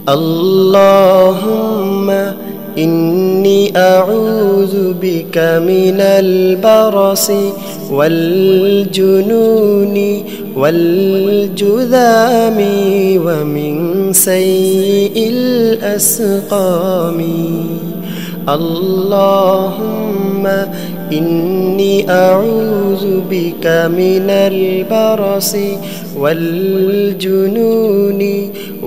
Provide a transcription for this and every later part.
اللهم إني أعوذ بك من البرص والجنون والجذام ومن سيء الأسقام. اللهم إني أعوذ بك من البرص والجنون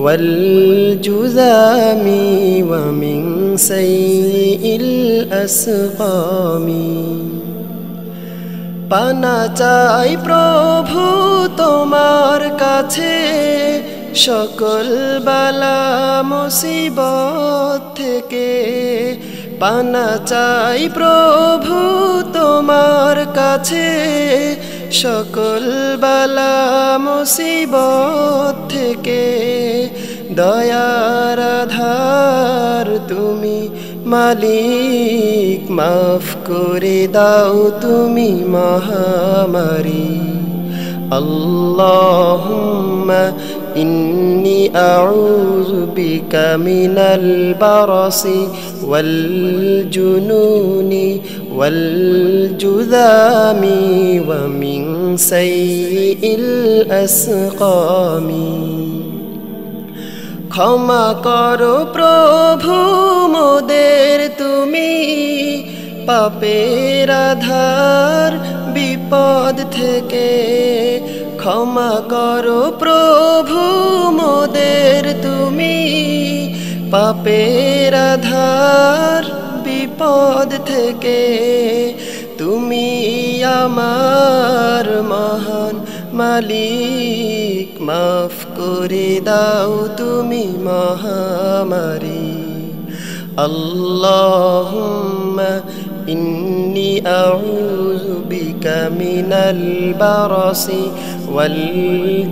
والجذام ومن سيء الأسقام. পানা চাই প্রভু তোমার কাছে সকল বালা মুসিবত থেকে। পানা চাই প্রভু তোমার কাছে সকল বালা মুসিবত থেকে। দয়ার আধার তুমি মালিক, মাফ করে দাও তুমি মহামারী। আল্লাহুম্মা ইন্নী আউযু বিকা মিনাল বারসি ওয়াল জুনুনি ওয়াল জুযামি ওয়া মিন সাইয়্যিল আসকামি। ক্ষমা করো প্রভু মোদের তুমি পাপের আধার বিপদ থেকে। ক্ষমা করো প্রভু মোদের তুমি পাপের আধার বিপদ থেকে। তুমি আমার মহান মালিক, মাফ করে দাও তুমি মহামারী। আল্লাহুম্মা ইন্নী আউযু বিকা মিনাল বারসি ওয়াল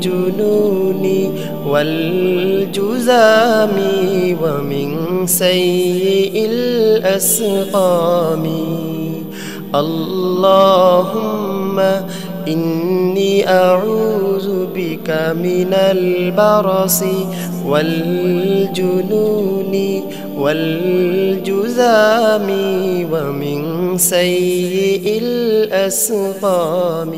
জুনুনি ওয়াল জুযামি ওয়া মিন সাইয়্যিল আসকামি। আল্লাহুম্মা إني أعوذ بك من البرص والجنون والجذام ومن سيء الأسقام.